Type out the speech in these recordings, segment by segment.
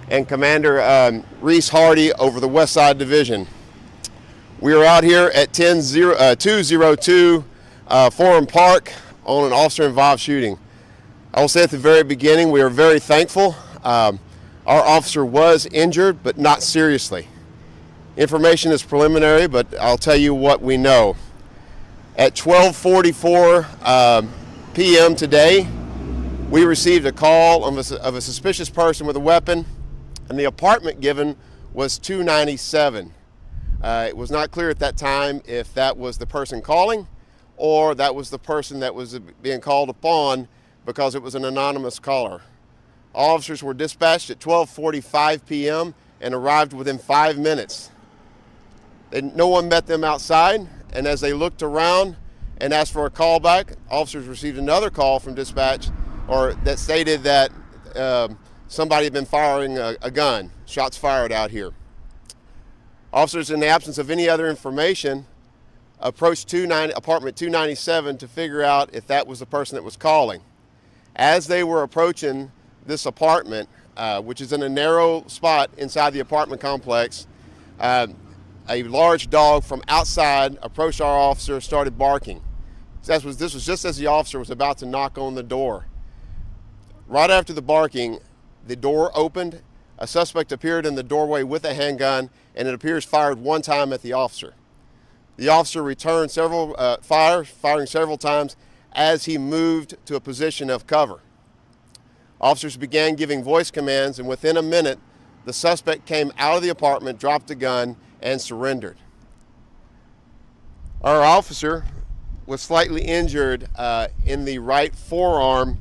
and Commander Reese Hardy over the West Side Division. We are out here at 202 Forum Park on an officer-involved shooting. I will say at the very beginning, we are very thankful. Our officer was injured, but not seriously. Information is preliminary, but I'll tell you what we know. At 12:44 p.m. today, we received a call of a suspicious person with a weapon, and the apartment given was 297. It was not clear at that time if that was the person calling or that was the person that was being called upon, because it was an anonymous caller. Officers were dispatched at 12:45 p.m. and arrived within 5 minutes. No one met them outside, and as they looked around and asked for a call back, officers received another call from dispatch that stated that somebody had been firing a gun, shots fired out here. Officers, in the absence of any other information, approached apartment 297 to figure out if that was the person that was calling. As they were approaching this apartment, which is in a narrow spot inside the apartment complex, a large dog from outside approached our officer, started barking. This was just as the officer was about to knock on the door. Right after the barking, the door opened. A suspect appeared in the doorway with a handgun, and it appears fired one time at the officer. The officer returned firing several times as he moved to a position of cover. Officers began giving voice commands, and within a minute, the suspect came out of the apartment, dropped a gun, and surrendered. Our officer was slightly injured in the right forearm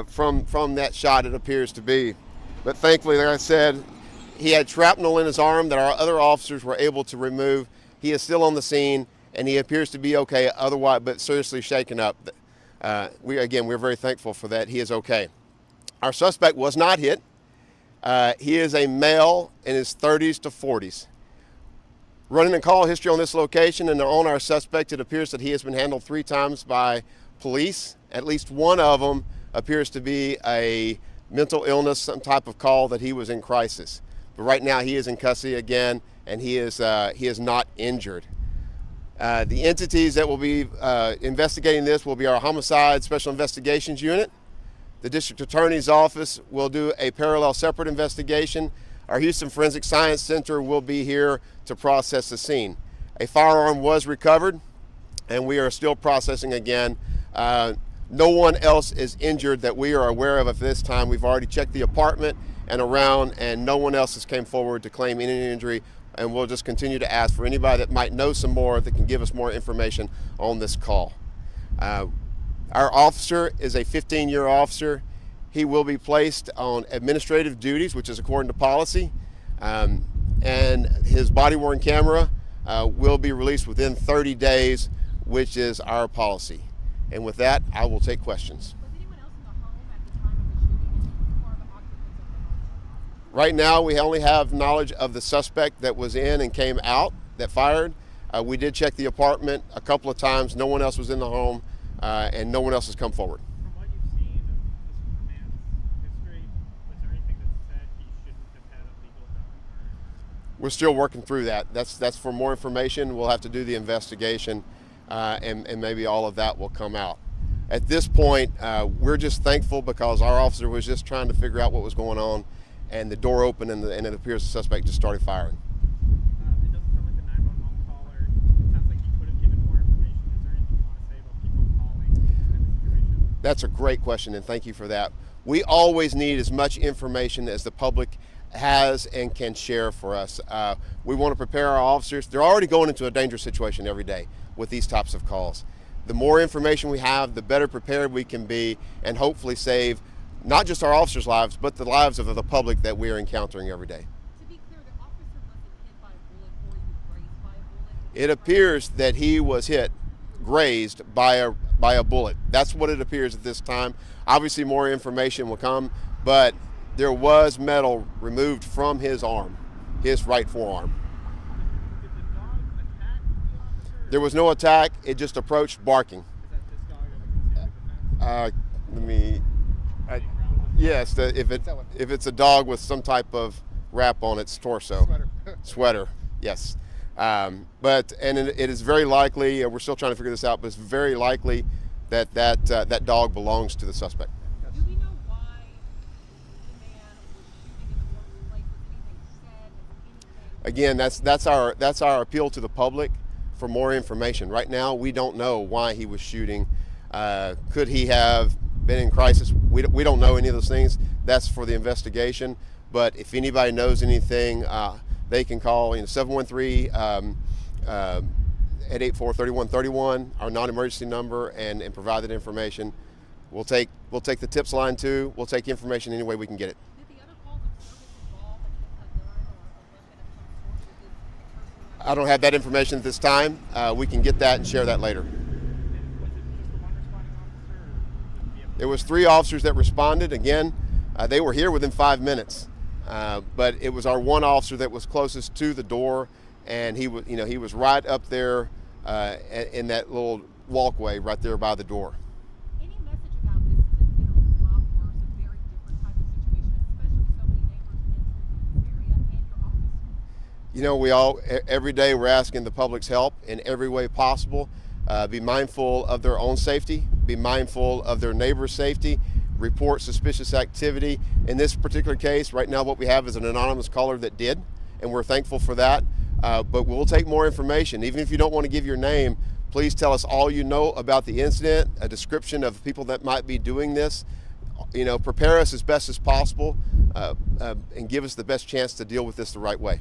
from that shot, it appears to be. But thankfully, like I said, he had shrapnel in his arm that our other officers were able to remove. He is still on the scene, and he appears to be okay otherwise, but seriously shaken up. We're very thankful for that. He is okay. Our suspect was not hit. He is a male in his 30s to 40s. Running a call history on this location and on our suspect, it appears that he has been handled 3 times by police. At least one of them appears to be a mental illness, some type of call that he was in crisis. But right now he is in custody again, and he is not injured. The entities that will be investigating this will be our Homicide Special Investigations Unit. The District Attorney's Office will do a parallel separate investigation. Our Houston Forensic Science Center will be here to process the scene. A firearm was recovered, and we are still processing again. No one else is injured that we are aware of at this time. We've already checked the apartment and around, and no one else has came forward to claim any injury, and we'll just continue to ask for anybody that might know some more that can give us more information on this call. Our officer is a 15-year officer. He will be placed on administrative duties, which is according to policy, and his body-worn camera will be released within 30 days, which is our policy. And with that, I will take questions. Was anyone else in the home at the time of the shooting, or the occupants of the home? Right now, we only have knowledge of the suspect that was in and came out that fired. We did check the apartment a couple of times. No one else was in the home, and no one else has come forward. From what you've seen of this man's history, was there anything that said he shouldn't have had a legal gun? We're still working through that. That's for more information. We'll have to do the investigation, and maybe all of that will come out. At this point, we're just thankful because our officer was just trying to figure out what was going on, and the door opened, and it appears the suspect just started firing. It doesn't sound like the 911 caller. It sounds like he could have given more information. Is there anything you want to say about people calling in this situation? That's a great question, and thank you for that. We always need as much information as the public has and can share for us. We want to prepare our officers. They're already going into a dangerous situation every day with these types of calls. The more information we have, the better prepared we can be, and hopefully save not just our officers' lives, but the lives of the public that we are encountering every day. To be clear, the officer wasn't hit by a bullet or he was grazed by a bullet? It appears that he was hit, grazed by a bullet. That's what it appears at this time. Obviously, more information will come, but there was metal removed from his arm, his right forearm. Did the dog attack the officer? There was no attack. It just approached barking. Is that this dog of a concealed defense? Let me. Yes, if That one. it's a dog with some type of wrap on its torso, Sweater. sweater, yes. But it is very likely, we're still trying to figure this out, but it's very likely that that dog belongs to the suspect. Do we know why the man was shooting in the first place? Was anything said? Was anything? Again, that's our appeal to the public for more information. Right now, we don't know why he was shooting. Could he have been in crisis? We don't know any of those things. That's for the investigation. But if anybody knows anything, they can call 713 at 84-3131, our non-emergency number, and provide that information. We'll take the tips line too. We'll take information any way we can get it. Did the other calls of service involve a gun or a weapon of some sort? Or did the person I don't have that information at this time. We can get that and share that later. And was it just the one responding officer, or did the There was 3 officers that responded. Again, they were here within 5 minutes, but it was our one officer that was closest to the door, and he was right up there in that little walkway right there by the door. any message about this could have been a lot worse, a very different type of situation, especially with so many neighbors entering this area and your office? We all every day we're asking the public's help in every way possible. Be mindful of their own safety. Be mindful of their neighbor's safety. Report suspicious activity. In this particular case, right now what we have is an anonymous caller that did, and we're thankful for that. But we'll take more information. Even if you don't want to give your name, please tell us all you know about the incident, a description of the people that might be doing this. Prepare us as best as possible and give us the best chance to deal with this the right way.